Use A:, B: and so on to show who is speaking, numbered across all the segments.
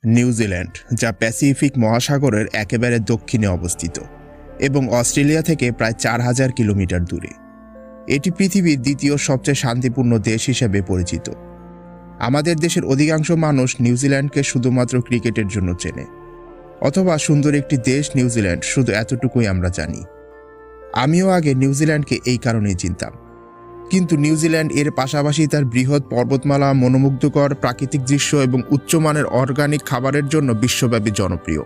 A: New Zealand, যা Pacific মহাসাগরের একেবারে দক্ষিণে অবস্থিত এবং অস্ট্রেলিয়া থেকে প্রায় 4000 কিলোমিটার দূরে। এটি পৃথিবীর দ্বিতীয় সবচেয়ে শান্তিপূর্ণ দেশ হিসেবে পরিচিত। আমাদের দেশের অধিকাংশ মানুষ নিউজিল্যান্ডকে শুধুমাত্র ক্রিকেটের জন্য চেনে, অথবা সুন্দর একটি দেশ নিউজিল্যান্ড, শুধু এতটুকুই আমরা জানি। আমিও আগে নিউজিল্যান্ডকে এই কারণেই চিনতাম, কিন্তু নিউজিল্যান্ড এর পাশাপাশি তার বৃহৎ পর্বতমালা, মনোমুগ্ধকর প্রাকৃতিক দৃশ্য এবং উচ্চমানের অর্গানিক খাবারের জন্য বিশ্বব্যাপী জনপ্রিয়।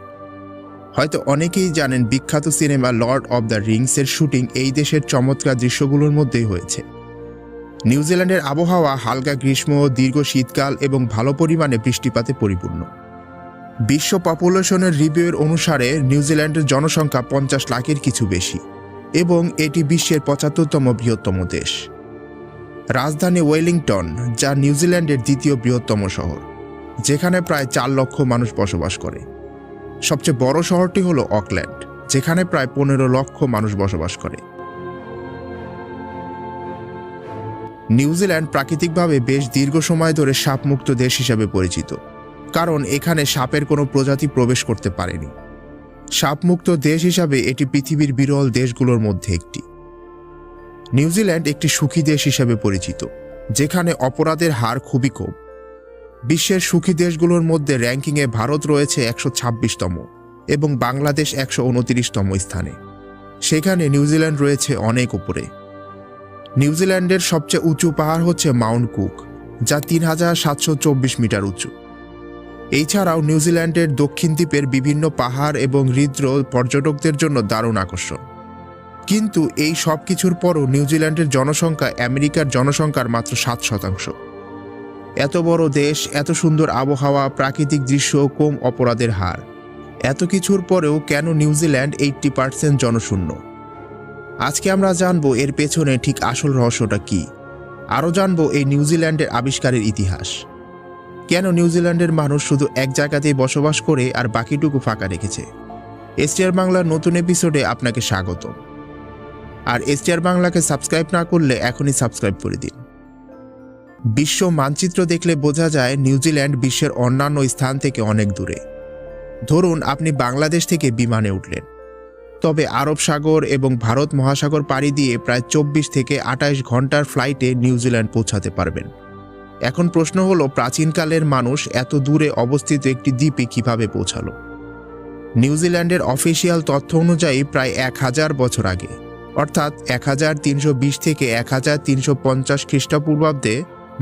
A: হয়তো অনেকেই জানেন, বিখ্যাত সিনেমা লর্ড অব দ্য রিংসের শুটিং এই দেশের চমৎকার দৃশ্যগুলোর মধ্যেই হয়েছে। নিউজিল্যান্ডের আবহাওয়া হালকা গ্রীষ্ম, দীর্ঘ শীতকাল এবং ভালো পরিমাণে বৃষ্টিপাতে পরিপূর্ণ। বিশ্ব পপুলেশনের রিভিউয়ের অনুসারে নিউজিল্যান্ডের জনসংখ্যা 50 লাখের কিছু বেশি এবং এটি বিশ্বের 75তম বৃহত্তম দেশ। রাজধানী ওয়েলিংটন, যা নিউজিল্যান্ডের দ্বিতীয় বৃহত্তম শহর, যেখানে প্রায় 4 লক্ষ মানুষ বসবাস করে। সবচেয়ে বড় শহরটি হল অকল্যান্ড, যেখানে প্রায় 15 লক্ষ মানুষ বসবাস করে। নিউজিল্যান্ড প্রাকৃতিকভাবে বেশ দীর্ঘ সময় ধরে সাপমুক্ত দেশ হিসাবে পরিচিত, কারণ এখানে সাপের কোনো প্রজাতি প্রবেশ করতে পারেনি। সাপমুক্ত দেশ হিসাবে এটি পৃথিবীর বিরল দেশগুলোর মধ্যে একটি। নিউজিল্যান্ড একটি সুখী দেশ হিসাবে পরিচিত, যেখানে অপরাধের হার খুবই কম। বিশ্বের সুখী দেশগুলোর মধ্যে র্যাঙ্কিংয়ে ভারত রয়েছে 126তম এবং বাংলাদেশ 129তম স্থানে। সেখানে নিউজিল্যান্ড রয়েছে অনেক উপরে। নিউজিল্যান্ডের সবচেয়ে উঁচু পাহাড় হচ্ছে মাউন্ট কুক, যা 3724 মিটার উঁচু। এছাড়াও নিউজিল্যান্ডের দক্ষিণ দ্বীপের বিভিন্ন পাহাড় এবং হ্রদ পর্যটকদের জন্য দারুণ আকর্ষণ। কিন্তু এই সব কিছুর পরও নিউজিল্যান্ডের জনসংখ্যা আমেরিকার জনসংখ্যার মাত্র 7%। এত বড় দেশ, এত সুন্দর আবহাওয়া, প্রাকৃতিক দৃশ্য, কম অপরাধের হার, এত কিছুর পরেও কেন নিউজিল্যান্ড 80% জনশূন্য? আজকে আমরা জানবো এর পেছনে ঠিক আসল রহস্যটা কি। আরও জানবো এই নিউজিল্যান্ডের আবিষ্কারের ইতিহাস। কেন নিউজিল্যান্ডের মানুষ শুধু এক জায়গাতেই বসবাস করে আর বাকিটুকু ফাঁকা রেখেছে। এসটিআর বাংলার নতুন এপিসোডে আপনাকে স্বাগত। আর এসটিআর বাংলাকে সাবস্ক্রাইব না করলে এখনই সাবস্ক্রাইব করে দিন। বিশ্ব মানচিত্র দেখলে বোঝা যায় নিউজিল্যান্ড বিশ্বের অন্যান্য স্থান থেকে অনেক দূরে। ধরুন আপনি বাংলাদেশ থেকে বিমানে উঠলেন, তবে আরব সাগর এবং ভারত মহাসাগর পাড়ি দিয়ে প্রায় 24 থেকে 28 ঘন্টার ফ্লাইটে নিউজিল্যান্ড পৌঁছাতে পারবেন। এখন প্রশ্ন হলো, প্রাচীনকালের মানুষ এত দূরে অবস্থিত একটি দ্বীপে কিভাবে পৌঁছালো? নিউজিল্যান্ডের অফিসিয়াল তথ্য অনুযায়ী প্রায় 1000 বছর আগে, অর্থাৎ 1320 থেকে 1350 খ্রিস্টপূর্বাব্দে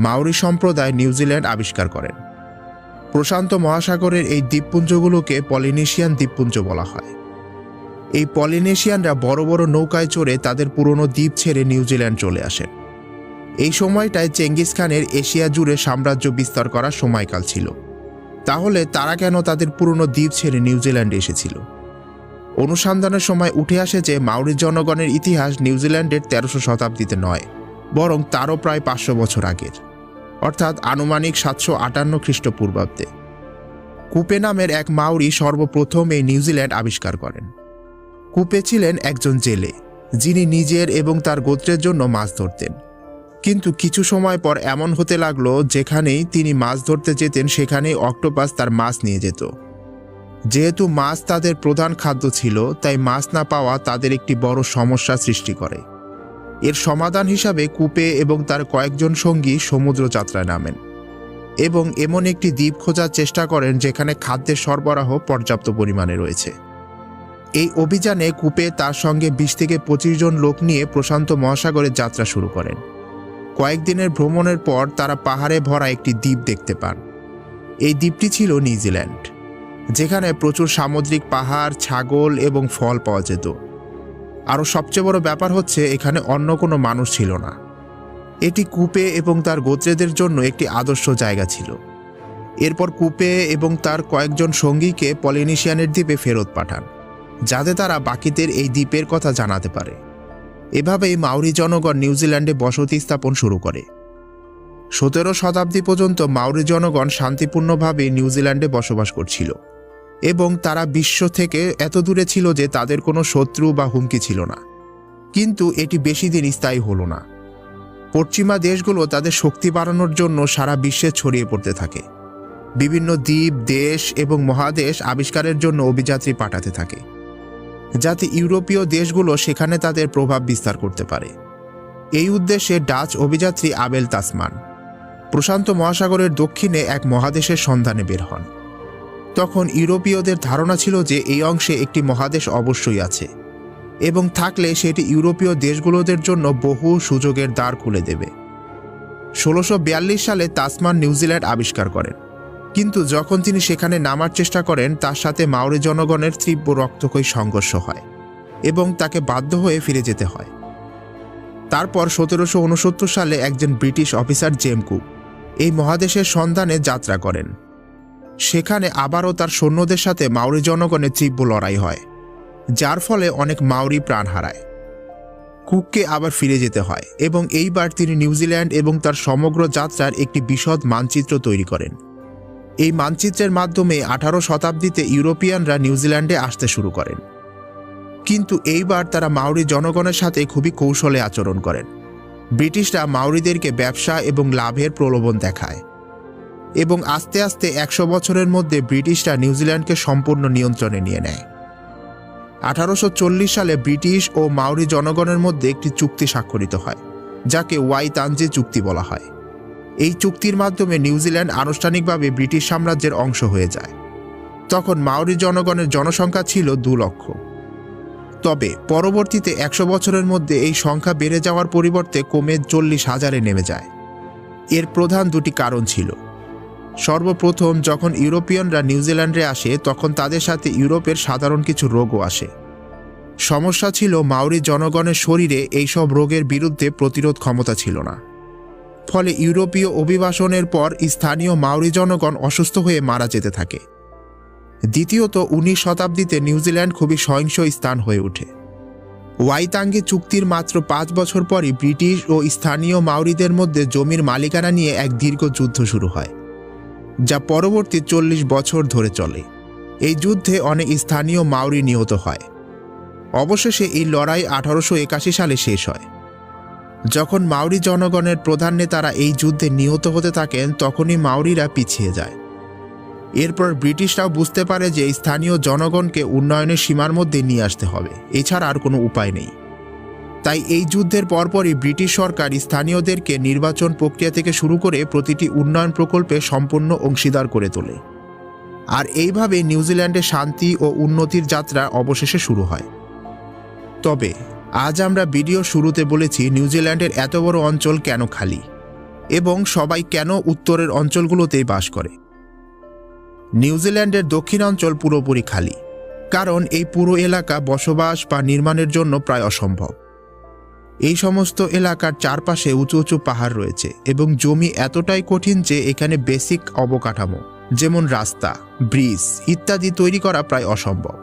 A: মাওরি সম্প্রদায় নিউজিল্যান্ড আবিষ্কার করেন। প্রশান্ত মহাসাগরের এই দ্বীপপুঞ্জগুলোকে পলিনেশিয়ান দ্বীপপুঞ্জ বলা হয়। এই পলিনেশিয়ানরা বড় বড় নৌকায় চড়ে তাদের পুরনো দ্বীপ ছেড়ে নিউজিল্যান্ড চলে আসেন। এই সময়টায় চেঙ্গিস খানের এশিয়া জুড়ে সাম্রাজ্য বিস্তার করার সময়কাল ছিল। তাহলে তারা কেন তাদের পুরনো দ্বীপ ছেড়ে নিউজিল্যান্ডে এসেছিল? অনুসন্ধানের সময় উঠে আসে যে মাওরি জনগণের ইতিহাস নিউজিল্যান্ডের 1300 শতাব্দীতে নয়, বরং তারও প্রায় 500 বছর আগের, অর্থাৎ আনুমানিক 758 খ্রিস্টপূর্বাব্দে। কুপে নামের এক মাওরি সর্বপ্রথম এই নিউজিল্যান্ড আবিষ্কার করেন। কুপে ছিলেন একজন জেলে, যিনি নিজের এবং তার গোত্রের জন্য মাছ ধরতেন। কিন্তু কিছু সময় পর এমন হতে লাগলো, যেখানেই তিনি মাছ ধরতে যেতেন সেখানেই অক্টোপাস তার মাছ নিয়ে যেত। যেহেতু মাছ তাদের প্রধান খাদ্য ছিল, তাই মাছ না পাওয়া তাদের একটি বড় সমস্যা সৃষ্টি করে। এর সমাধান হিসাবে কুপে এবং তার কয়েকজন সঙ্গী সমুদ্র যাত্রায় নামেন এবং এমন একটি দ্বীপ খোঁজার চেষ্টা করেন যেখানে খাদ্যের সরবরাহ পর্যাপ্ত পরিমাণে রয়েছে। এই অভিযানে কুপে তার সঙ্গে 20 থেকে 25 জন লোক নিয়ে প্রশান্ত মহাসাগরের যাত্রা শুরু করেন। কয়েকদিনের ভ্রমণের পর তারা পাহাড়ে ভরা একটি দ্বীপ দেখতে পান। এই দ্বীপটি ছিল নিউজিল্যান্ড, যেখানে প্রচুর সামুদ্রিক পাহাড়, ছাগল এবং ফল পাওয়া যেত। আরও সবচেয়ে বড় ব্যাপার হচ্ছে, এখানে অন্য কোনো মানুষ ছিল না। এটি কুপে এবং তার গোত্রেদের জন্য একটি আদর্শ জায়গা ছিল। এরপর কুপে এবং তার কয়েকজন সঙ্গীকে পলিনেশিয়ানের দ্বীপে ফেরত পাঠান, যাতে তারা বাকিদের এই দ্বীপের কথা জানাতে পারে। এভাবেই মাওরি জনগণ নিউজিল্যান্ডে বসতি স্থাপন শুরু করে। 17 শতাব্দী পর্যন্ত মাওরি জনগণ শান্তিপূর্ণভাবে নিউজিল্যান্ডে বসবাস করছিল এবং তারা বিশ্ব থেকে এত দূরে ছিল যে তাদের কোনো শত্রু বা হুমকি ছিল না। কিন্তু এটি বেশি দিন স্থায়ী হলো না। পশ্চিমা দেশগুলো তাদের শক্তি বাড়ানোর জন্য সারা বিশ্বে ছড়িয়ে পড়তে থাকে। বিভিন্ন দ্বীপ, দেশ এবং মহাদেশ আবিষ্কারের জন্য অভিযাত্রী পাঠাতে থাকে, যাতে ইউরোপীয় দেশগুলো সেখানে তাদের প্রভাব বিস্তার করতে পারে। এই উদ্দেশ্যে ডাচ অভিযাত্রী আবেল তাসমান প্রশান্ত মহাসাগরের দক্ষিণে এক মহাদেশের সন্ধানে বের হন। তখন ইউরোপীয়দের ধারণা ছিল যে এই অংশে একটি মহাদেশ অবশ্যই আছে এবং থাকলে সেটি ইউরোপীয় দেশগুলোদের জন্য বহু সুযোগের দ্বার খুলে দেবে। 1642 সালে তাসমান নিউজিল্যান্ড আবিষ্কার করেন, কিন্তু যখন তিনি সেখানে নামার চেষ্টা করেন তার সাথে মাওরি জনগণের তীব্র রক্তক্ষয়ী সংঘর্ষ হয় এবং তাকে বাধ্য হয়ে ফিরে যেতে হয়। তারপর 1769 সালে একজন ব্রিটিশ অফিসার জেমস কুক এই মহাদেশের সন্ধানে যাত্রা করেন। সেখানে আবারও তার সৈন্যদের সাথে মাওরি জনগণের তীব্র লড়াই হয়, যার ফলে অনেক মাওরি প্রাণ হারায়। কুককে আবার ফিরে যেতে হয় এবং এইবার তিনি নিউজিল্যান্ড এবং তার সমগ্র যাত্রার একটি বিশদ মানচিত্র তৈরি করেন। এই মানচিত্রের মাধ্যমে 18 শতাব্দীতে ইউরোপিয়ানরা নিউজিল্যান্ডে আসতে শুরু করেন, কিন্তু এইবার তারা মাওরি জনগণের সাথে খুবই কৌশলে আচরণ করেন। ব্রিটিশরা মাওরিদেরকে ব্যবসা এবং লাভের প্রলোভন দেখায় এবং আস্তে আস্তে 100 বছরের মধ্যে ব্রিটিশরা নিউজিল্যান্ডকে সম্পূর্ণ নিয়ন্ত্রণে নিয়ে নেয়। 1840 সালে ব্রিটিশ ও মাওরি জনগণের মধ্যে একটি চুক্তি স্বাক্ষরিত হয়, যাকে ওয়াইতানজি চুক্তি বলা হয়। এই চুক্তির মাধ্যমে নিউজিল্যান্ড আনুষ্ঠানিকভাবে ব্রিটিশ সাম্রাজ্যের অংশ হয়ে যায়। তখন মাওরি জনগণের জনসংখ্যা ছিল 2 লক্ষ। তবে পরবর্তীতে 100 বছরের মধ্যে এই সংখ্যা বেড়ে যাওয়ার পরিবর্তে কমে 40,000-এ নেমে যায়। এর প্রধান 2টি কারণ ছিল। সর্বপ্রথম, যখন ইউরোপিয়ানরা নিউজিল্যান্ডে আসে তখন তাদের সাথে ইউরোপের সাধারণ কিছু রোগও আসে। সমস্যা ছিল মাওরি জনগণের শরীরে এইসব রোগের বিরুদ্ধে প্রতিরোধ ক্ষমতা ছিল না, ফলে ইউরোপীয় অভিবাসনের পর স্থানীয় মাওরি জনগণ অসুস্থ হয়ে মারা যেতে থাকে। দ্বিতীয়ত, 19 শতাব্দীতে নিউজিল্যান্ড খুবই সহিংস স্থান হয়ে ওঠে। ওয়াইতাঙ্গি চুক্তির মাত্র 5 বছর পরই ব্রিটিশ ও স্থানীয় মাওরিদের মধ্যে জমির মালিকানা নিয়ে এক দীর্ঘ যুদ্ধ শুরু হয়, যা পরবর্তী 40 বছর ধরে চলে। এই যুদ্ধে অনেক স্থানীয় মাওরি নিহত হয়। অবশেষে এই লড়াই 1881 সালে শেষ হয়। যখন মাওরি জনগণের প্রধান নেতারা এই যুদ্ধে নিহত হতে থাকেন তখনই মাওরিরা পিছিয়ে যায়। এরপর ব্রিটিশরাও বুঝতে পারে যে স্থানীয় জনগণকে উন্নয়নের সীমার মধ্যে নিয়ে আসতে হবে, এছাড়া আর কোনো উপায় নেই। তাই এই যুদ্ধের পরপরই ব্রিটিশ সরকার স্থানীয়দেরকে নির্বাচন প্রক্রিয়া থেকে শুরু করে প্রতিটি উন্নয়ন প্রকল্পে সম্পূর্ণ অংশীদার করে তোলে। আর এইভাবে নিউজিল্যান্ডে শান্তি ও উন্নতির যাত্রা অবশেষে শুরু হয়। তবে আজ আমরা ভিডিও শুরুতে বলেছি নিউজিল্যান্ডের এত বড় অঞ্চল কেন খালি এবং সবাই কেন উত্তরের অঞ্চলগুলোতেই বাস করে। নিউজিল্যান্ডের দক্ষিণাঞ্চল পুরোপুরি খালি, কারণ এই পুরো এলাকা বসবাস বা নির্মাণের জন্য প্রায় অসম্ভব। এই সমস্ত এলাকার চারপাশে উঁচু উঁচু পাহাড় রয়েছে এবং জমি এতটাই কঠিন যে এখানে বেসিক অবকাঠামো যেমন রাস্তা, ব্রিজ ইত্যাদি তৈরি করা প্রায় অসম্ভব।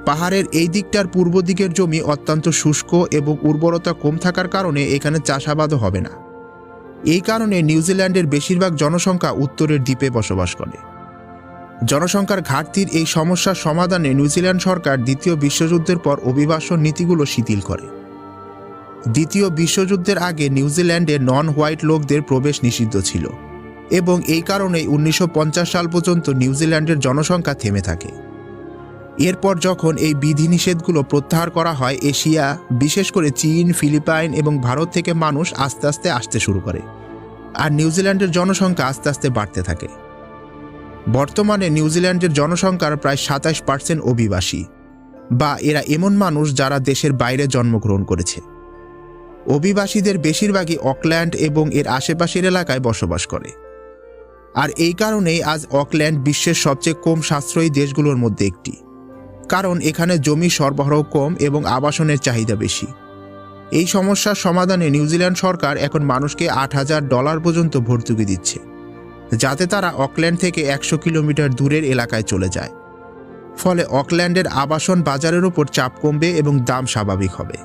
A: পাহাড়ের এই দিকটার পূর্ব দিকের জমি অত্যন্ত শুষ্ক এবং উর্বরতা কম থাকার কারণে এখানে চাষাবাদও হবে না। এই কারণে নিউজিল্যান্ডের বেশিরভাগ জনসংখ্যা উত্তরের দ্বীপে বসবাস করে। জনসংখ্যার ঘাটতির এই সমস্যার সমাধানে নিউজিল্যান্ড সরকার দ্বিতীয় বিশ্বযুদ্ধের পর অভিবাসন নীতিগুলো শিথিল করে। দ্বিতীয় বিশ্বযুদ্ধের আগে নিউজিল্যান্ডে নন হোয়াইট লোকদের প্রবেশ নিষিদ্ধ ছিল এবং এই কারণে 1950 সাল পর্যন্ত নিউজিল্যান্ডের জনসংখ্যা থেমে থাকে। এরপর যখন এই বিধিনিষেধগুলো প্রত্যাহার করা হয়, এশিয়া বিশেষ করে চীন, ফিলিপাইন এবং ভারত থেকে মানুষ আস্তে আস্তে আসতে শুরু করে, আর নিউজিল্যান্ডের জনসংখ্যা আস্তে আস্তে বাড়তে থাকে। বর্তমানে নিউজিল্যান্ডের জনসংখ্যার প্রায় 27% অভিবাসী, বা এরা এমন মানুষ যারা দেশের বাইরে জন্মগ্রহণ করেছে। অভিবাসীদের বেশিরভাগই অকল্যান্ড এবং এর আশেপাশের এলাকায় বসবাস করে, আর এই কারণেই আজ অকল্যান্ড বিশ্বের সবচেয়ে কম সাশ্রয়ী দেশগুলোর মধ্যে একটি, কারণ এখানে জমি সরবরাহ কম এবং আবাসনের চাহিদা বেশি। এই সমস্যার সমাধানে নিউজিল্যান্ড সরকার এখন মানুষকে $8,000 পর্যন্ত ভর্তুকি দিচ্ছে, যাতে তারা অকল্যান্ড থেকে 100 কিলোমিটার দূরের এলাকায় চলে যায়। ফলে অকল্যান্ডের আবাসন বাজারের উপর চাপ কমবে এবং দাম স্বাভাবিক হবে।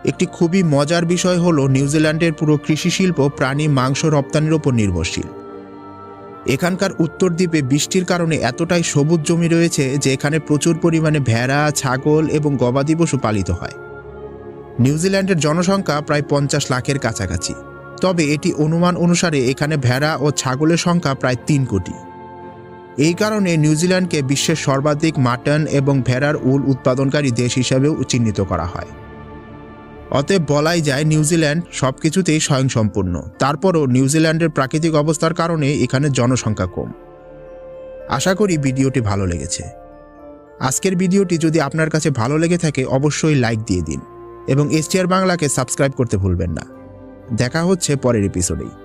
A: একটি খুবই মজার বিষয় হলো নিউজিল্যান্ডের পুরো কৃষি শিল্প প্রাণী মাংস রপ্তানির উপর নির্ভরশীল। এখানকার উত্তর দ্বীপে বৃষ্টির কারণে এতটাই সবুজ জমি রয়েছে যে এখানে প্রচুর পরিমাণে ভেড়া, ছাগল এবং গবাদি পশু পালিত হয়। নিউজিল্যান্ডের জনসংখ্যা প্রায় 50 লাখের কাছাকাছি তবে এটি অনুমান অনুসারে এখানে ভেড়া ও ছাগলের সংখ্যা প্রায় ৩ কোটি। এই কারণে নিউজিল্যান্ডকে বিশ্বের সর্বাধিক মাটন এবং ভেড়ার উল উৎপাদনকারী দেশ হিসাবেও চিহ্নিত করা হয়। অতএব বলাই যায় নিউজিল্যান্ড সবকিছুতেই স্বয়ংসম্পূর্ণ। তারপরও নিউজিল্যান্ডের প্রাকৃতিক অবস্থার কারণে এখানে জনসংখ্যা কম। আশা করি ভিডিওটি ভালো লেগেছে। আজকের ভিডিওটি যদি আপনার কাছে ভালো লেগে থাকে অবশ্যই লাইক দিয়ে দিন এবং এসটিআর বাংলাকে সাবস্ক্রাইব করতে ভুলবেন না। দেখা হচ্ছে পরের এপিসোডেই।